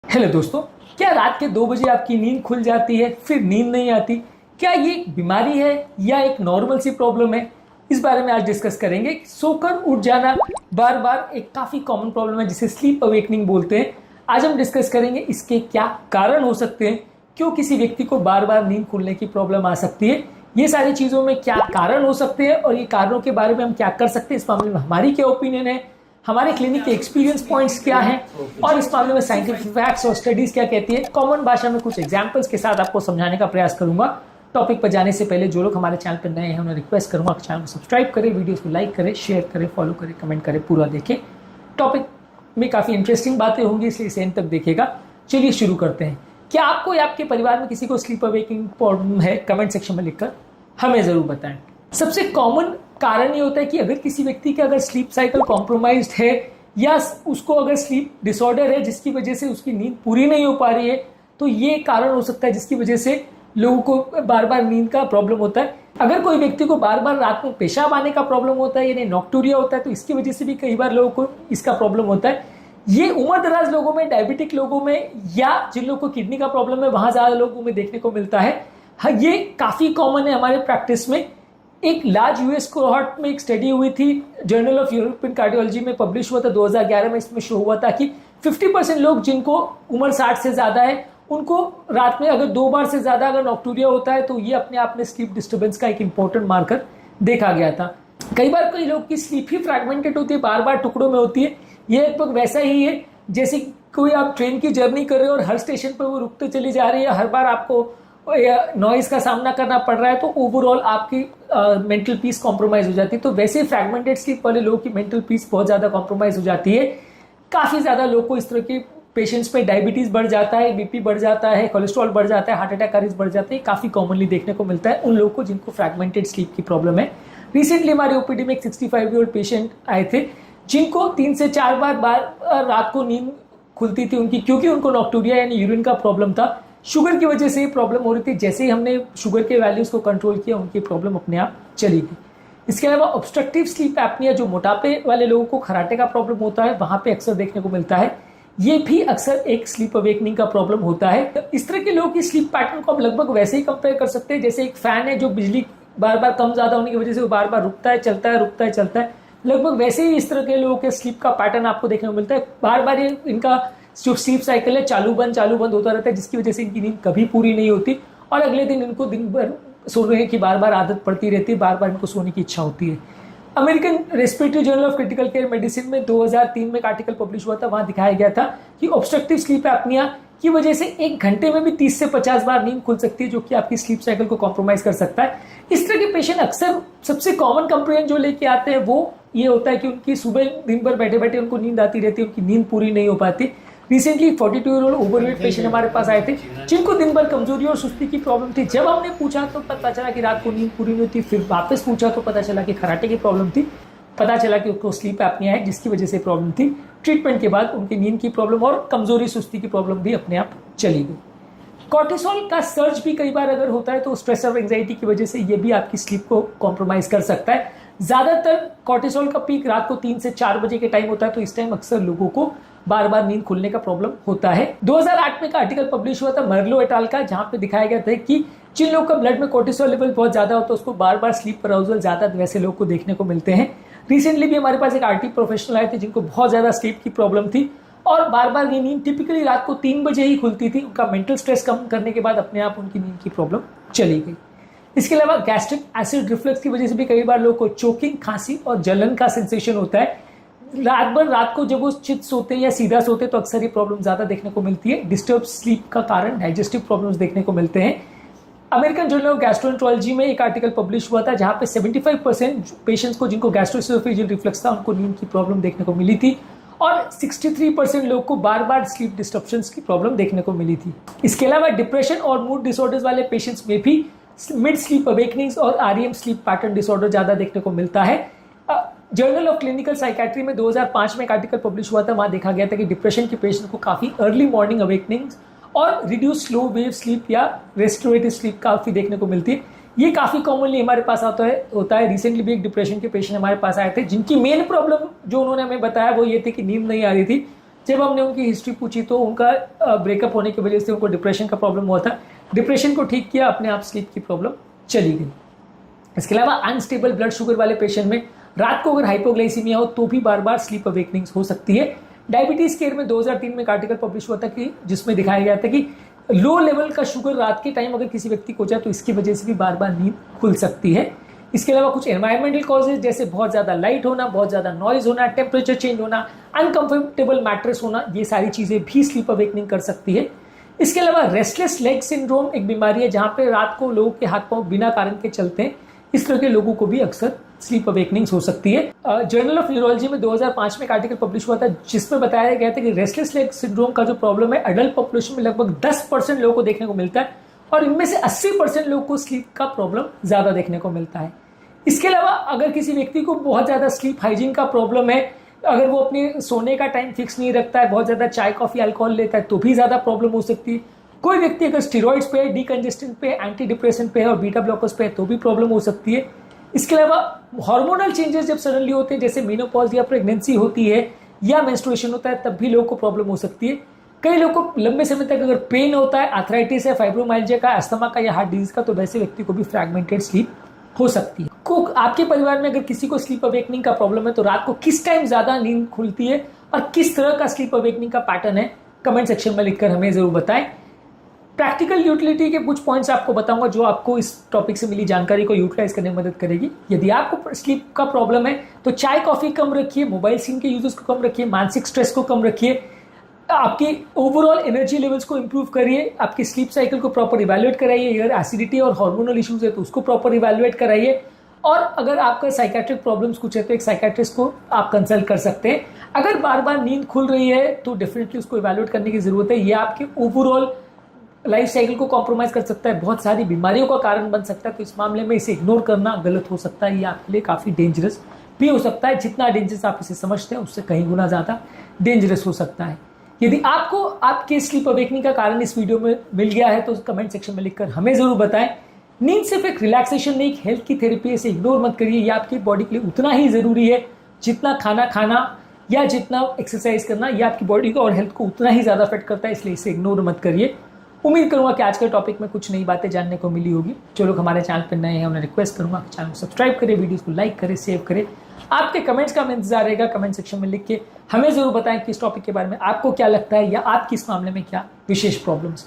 Hello दोस्तों, क्या रात के 2 बजे आपकी नींद खुल जाती है फिर नींद नहीं आती? क्या ये एक बीमारी है या एक नॉर्मल सी प्रॉब्लम है? इस बारे में आज डिस्कस करेंगे। सोकर उठ जाना बार बार एक काफ़ी कॉमन प्रॉब्लम है जिसे स्लीप अवेकनिंग बोलते हैं। आज हम डिस्कस करेंगे इसके क्या कारण हो सकते हैं, क्यों किसी व्यक्ति को बार बार नींद खुलने की प्रॉब्लम आ सकती है, ये सारी चीज़ों में क्या कारण हो सकते हैं और ये कारणों के बारे में हम क्या कर सकते हैं, इस मामले में हमारी क्या ओपिनियन है, हमारे क्लिनिक के एक्सपीरियंस पॉइंट्स क्या हैं और इस मामले में साइंटिफिक फैक्ट्स और स्टडीज क्या कहती है। कॉमन भाषा में कुछ एग्जांपल्स के साथ आपको समझाने का प्रयास करूंगा। टॉपिक पर जाने से पहले जो लोग हमारे चैनल पर नए हैं उन्हें रिक्वेस्ट करूंगा कि चैनल को सब्सक्राइब करें, वीडियोस को लाइक करें, शेयर करें, फॉलो करें, कमेंट करें, पूरा देखें। टॉपिक में काफ़ी इंटरेस्टिंग बातें होंगी, इसलिए इसे एंड तक देखिएगा। चलिए शुरू करते हैं। क्या आपको या आपके परिवार में किसी को स्लीप अवेकिंग प्रॉब्लम है? कमेंट सेक्शन में लिखकर हमें ज़रूर बताएं। सबसे कॉमन कारण ये होता है कि अगर किसी व्यक्ति का अगर स्लीप साइकिल कॉम्प्रोमाइज्ड है या उसको अगर स्लीप डिसऑर्डर है जिसकी वजह से उसकी नींद पूरी नहीं हो पा रही है, तो ये कारण हो सकता है जिसकी वजह से लोगों को बार बार नींद का प्रॉब्लम होता है। अगर कोई व्यक्ति को बार बार रात में पेशाब आने का प्रॉब्लम होता है यानी नॉक्टूरिया होता है, तो इसकी वजह से भी कई बार लोगों को इसका प्रॉब्लम होता है। ये उम्र दराज लोगों में, डायबिटिक लोगों में या जिन लोगों को किडनी का प्रॉब्लम है वहां ज्यादा लोगों में देखने को मिलता है। हाँ, ये काफी कॉमन है हमारे प्रैक्टिस में। एक लार्ज यूएस कोहॉर्ट में एक स्टडी हुई थी, जर्नल ऑफ यूरोपियन कार्डियोलॉजी में पब्लिश हुआ था 2011 में। इसमें शो हुआ था कि 50% लोग जिनको उम्र 60 से ज़्यादा है उनको रात में अगर 2 बार से ज़्यादा अगर नॉक्टूरिया होता है तो ये अपने आप में स्लीप डिस्टर्बेंस का एक इंपॉर्टेंट मार्कर देखा गया था। कई बार कई लोग की स्लीप ही फ्रैगमेंटेड होती है, बार बार टुकड़ों में होती है। ये लगभग वैसा ही है जैसे कोई आप ट्रेन की जर्नी कर रहे हो और हर स्टेशन पर वो रुकते चली जा रही है, हर बार आपको नॉइज का सामना करना पड़ रहा है, तो ओवरऑल आपकी मेंटल पीस कॉम्प्रोमाइज हो जाती है। तो वैसे फ्रैगमेंटेड स्लीप वाले लोगों की मेंटल पीस बहुत ज़्यादा कॉम्प्रोमाइज हो जाती है। काफ़ी ज़्यादा लोग को इस तरह के पेशेंट्स में डायबिटीज़ बढ़ जाता है, बीपी बढ़ जाता है, कोलेस्ट्रॉल बढ़ जाता है, हार्ट अटैक का रिस्क बढ़ जाता है। काफ़ी कॉमनली देखने को मिलता है उन लोगों को जिनको फ्रैगमेंटेड स्लीप की प्रॉब्लम है। रिसेंटली हमारे ओपीडी में एक 65 पेशेंट आए थे जिनको 3 से 4 बार रात को नींद खुलती थी उनकी, क्योंकि उनको नॉक्टूरिया यानी यूरिन का प्रॉब्लम था। शुगर की वजह से ये प्रॉब्लम हो रही थी। जैसे ही हमने शुगर के वैल्यूज को कंट्रोल किया उनकी प्रॉब्लम अपने आप चली गई। इसके अलावा ऑब्स्ट्रक्टिव स्लीप एपनिया, जो मोटापे वाले लोगों को खराटे का प्रॉब्लम होता है, वहां पे अक्सर देखने को मिलता है। ये भी अक्सर एक स्लीप अवेकनिंग का प्रॉब्लम होता है। इस तरह के लोगों की स्लीप पैटर्न को हम लगभग वैसे ही कंपेयर कर सकते हैं जैसे एक फैन है जो बिजली बार बार कम ज्यादा होने की वजह से वो बार बार रुकता है, चलता है, रुकता है, चलता है। लगभग वैसे ही इस तरह के लोगों के स्लीप का पैटर्न आपको देखने को मिलता है। बार बार ये इनका जो स्लीप साइकिल है चालू बंद होता रहता है, जिसकी वजह से इनकी नींद कभी पूरी नहीं होती और अगले दिन इनको दिन भर सोने की बार बार आदत पड़ती रहती है, बार बार इनको सोने की इच्छा होती है। American respiratory journal of critical care medicine में 2003 में एक आर्टिकल पब्लिश हुआ था। वहां दिखाया गया था कि ऑब्स्ट्रक्टिव स्लीप एपनिया की वजह से 1 घंटे में भी 30 से 50 बार नींद खुल सकती है, जो कि आपकी स्लीप साइकिल को कॉम्प्रोमाइज कर सकता है। इस तरह के पेशेंट अक्सर सबसे कॉमन कंप्लेंट जो लेके आते हैं वो ये होता है कि उनकी सुबह दिन भर बैठे बैठे उनको नींद आती रहती है, उनकी नींद पूरी नहीं हो पाती। रिसेंटली 42-year-old ओवरवेट पेशेंट हमारे पास आए थे जिनको दिन भर कमजोरी और सुस्ती की प्रॉब्लम थी। जब हमने पूछा तो पता चला कि रात को नींद पूरी नहीं होती। फिर वापस पूछा तो पता चला कि खराटे की प्रॉब्लम थी। पता चला कि उनको स्लीप एपनिया है जिसकी वजह से प्रॉब्लम थी। ट्रीटमेंट के बाद उनकी नींद की प्रॉब्लम और कमजोरी सुस्ती की प्रॉब्लम भी अपने आप चली गई। कॉर्टिसोल का सर्ज भी कई बार अगर होता है तो स्ट्रेस और एंजाइटी की वजह से ये भी आपकी स्लीप को कॉम्प्रोमाइज कर सकता है। ज्यादातर कॉर्टिसोल का पीक रात को 3 से 4 बजे के टाइम होता है, तो इस टाइम अक्सर लोगों को बार बार नींद खुलने का प्रॉब्लम होता है। 2008 में एक आर्टिकल पब्लिश हुआ था मर्लो एट अल का, जहां पे दिखाया गया था कि जिन लोगों का ब्लड में कॉर्टिसोल लेवल बहुत ज्यादा होता है उसको बार बार स्लीप अराउजल ज्यादा वैसे लोग को देखने को मिलते हैं। रिसेंटली भी हमारे पास एक आरटी प्रोफेशनल आए थे जिनको बहुत ज्यादा स्लीप की प्रॉब्लम थी और बार बार ये नींद टिपिकली रात को 3 बजे ही खुलती थी। उनका मेंटल स्ट्रेस कम करने के बाद अपने आप उनकी नींद की प्रॉब्लम चली गई। इसके अलावा गैस्ट्रिक एसिड रिफ्लक्स की वजह से भी कई बार लोगों को चोकिंग, खांसी और जलन का सेंसेशन होता है। रात को जब वो चित सोते हैं या सीधा सोते हैं तो अक्सर ये प्रॉब्लम ज्यादा देखने को मिलती है। डिस्टर्ब स्लीप का कारण डाइजेस्टिव प्रॉब्लम्स देखने को मिलते हैं। अमेरिकन जर्नल ऑफ गैस्ट्रोएंटरोलॉजी में एक आर्टिकल पब्लिश हुआ था जहां पे 75% पेशेंट्स को जिनको गैस्ट्रोएसोफेजियल रिफ्लक्स था उनको नींद की प्रॉब्लम देखने को मिली थी और 63% लोग को बार बार स्लीप डिस्टर्बेंस की प्रॉब्लम देखने को मिली थी। इसके अलावा डिप्रेशन और मूड डिसऑर्डर्स वाले पेशेंट्स में भी मिड स्लीप अवेकनिंग्स और आरईएम स्लीप पैटर्न डिसऑर्डर ज्यादा देखने को मिलता है। जर्नल ऑफ क्लिनिकल साइकेट्री में 2005 में एक आर्टिकल पब्लिश हुआ था। वहां देखा गया था कि डिप्रेशन के पेशेंट को काफी अर्ली मॉर्निंग अवेकनिंग्स और रिड्यूस स्लो वेव स्लीप या रेस्टोरेटिव स्लीप काफी देखने को मिलती है। ये काफी कॉमनली हमारे पास होता है। रिसेंटली भी एक डिप्रेशन के पेशेंट हमारे पास आए थे जिनकी मेन प्रॉब्लम जो उन्होंने हमें बताया वो ये थी कि नींद नहीं आ रही थी। जब हमने उनकी हिस्ट्री पूछी तो उनका ब्रेकअप होने की वजह से उनको डिप्रेशन का प्रॉब्लम हुआ था। डिप्रेशन को ठीक किया, अपने आप स्लीप की प्रॉब्लम चली गई। इसके अलावा अनस्टेबल ब्लड शुगर वाले पेशेंट में रात को अगर हाइपोग्लाइसीमिया हो तो भी बार बार स्लीप अवेकनिंग्स हो सकती है। डायबिटीज केयर में 2003 में एक आर्टिकल पब्लिश हुआ था कि जिसमें दिखाया गया था कि लो लेवल का शुगर रात के टाइम अगर किसी व्यक्ति को हो जाए तो इसकी वजह से भी बार बार नींद खुल सकती है। इसके अलावा कुछ एनवायरमेंटल कॉजेज जैसे बहुत ज़्यादा लाइट होना, बहुत ज़्यादा नॉइज होना, टेम्परेचर चेंज होना, अनकंफर्टेबल मैट्रेस होना, ये सारी चीज़ें भी स्लीप अवेकनिंग कर सकती है। इसके अलावा रेस्टलेस लेग सिंड्रोम एक बीमारी है जहाँ पे रात को लोगों के हाथ पांव बिना कारण के चलते हैं। इस तरह के लोगों को भी अक्सर स्लीप अवेकनिंग्स हो सकती है। जर्नल ऑफ न्यूरोलॉजी में 2005 में एक आर्टिकल पब्लिश हुआ था जिसमें बताया गया था कि रेस्टलेस लेग सिंड्रोम का जो प्रॉब्लम है अडल्ट पॉपुलेशन में लगभग 10% लोगों को देखने को मिलता है और इनमें से 80% लोगों को स्लीप का प्रॉब्लम ज्यादा देखने को मिलता है। इसके अलावा अगर किसी व्यक्ति को बहुत ज्यादा स्लीप हाइजीन का प्रॉब्लम है, अगर वो अपने सोने का टाइम फिक्स नहीं रखता है, बहुत ज्यादा चाय कॉफी अल्कोहल लेता है तो भी ज्यादा प्रॉब्लम हो सकती है। कोई व्यक्ति अगर स्टेरॉइड्स पे, डीकंजेस्टेंट पे, एंटी डिप्रेसेंट पे है और बीटा ब्लॉकर्स पे है तो भी प्रॉब्लम हो सकती है। इसके अलावा हार्मोनल चेंजेस जब सडनली होते हैं जैसे मेनोपॉज या प्रेगनेंसी होती है या मेंस्ट्रुएशन होता है तब भी लोगों को प्रॉब्लम हो सकती है। कई लोगों को लंबे समय तक अगर पेन होता है, आर्थराइटिस है, फाइब्रोमाइल्जिया का, अस्थमा का या हार्ट डिजीज का, तो वैसे व्यक्ति को भी फ्रैगमेंटेड स्लीप हो सकती है। आपके परिवार में अगर किसी को स्लीप अवेकनिंग का प्रॉब्लम है तो रात को किस टाइम ज्यादा नींद खुलती है और किस तरह का स्लीप अवेकनिंग का पैटर्न है, कमेंट सेक्शन में लिखकर हमें जरूर बताएं। प्रैक्टिकल यूटिलिटी के कुछ पॉइंट्स आपको बताऊंगा जो आपको इस टॉपिक से मिली जानकारी को यूटिलाइज करने में मदद करेगी। यदि आपको स्लीप का प्रॉब्लम है तो चाय कॉफी कम रखिए, मोबाइल स्क्रीन के यूजेस को कम रखिए, मानसिक स्ट्रेस को कम रखिए, आपकी ओवरऑल एनर्जी लेवल्स को इंप्रूव करिए, आपकी स्लीप साइकिल को प्रॉपर इवैल्यूएट कराइए, अगर एसिडिटी और हार्मोनल इश्यूज है तो उसको प्रॉपर इवैल्यूएट कराइए, और अगर आपका साइकेट्रिक प्रॉब्लम्स कुछ है तो एक साइकेट्रिस्ट को आप कंसल्ट कर सकते हैं। अगर बार बार नींद खुल रही है तो डेफिनेटली उसको इवैल्यूएट करने की जरूरत है। ये आपके ओवरऑल लाइफ साइकिल को कॉम्प्रोमाइज कर सकता है, बहुत सारी बीमारियों का कारण बन सकता है, तो इस मामले में इसे इग्नोर करना गलत हो सकता है, ये आपके लिए काफ़ी डेंजरस भी हो सकता है। जितना डेंजरस आप इसे समझते हैं उससे कहीं गुना ज़्यादा डेंजरस हो सकता है। यदि आपको आपके स्लीप अवेकनिंग का कारण इस वीडियो में मिल गया है तो कमेंट सेक्शन में लिखकर हमें ज़रूर बताएं। नींद सिर्फ एक रिलैक्सेशन नहीं, एक हेल्थ की थेरेपी है, इसे इग्नोर मत करिए। ये आपकी बॉडी के लिए उतना ही ज़रूरी है जितना खाना खाना या जितना एक्सरसाइज करना, यह आपकी बॉडी को और हेल्थ को उतना ही ज़्यादा अफेक्ट करता है, इसलिए इसे इग्नोर मत करिए। उम्मीद करूंगा कि आज के टॉपिक में कुछ नई बातें जानने को मिली होगी। जो लोग हमारे चैनल पर नए हैं उन्हें रिक्वेस्ट करूंगा चैनल को सब्सक्राइब करें, वीडियोस को लाइक करें, सेव करें। आपके कमेंट्स का हमें इंतजार रहेगा, कमेंट सेक्शन में लिख के हमें जरूर बताएं कि इस टॉपिक के बारे में आपको क्या लगता है या आपकी इस मामले में क्या विशेष प्रॉब्लम्स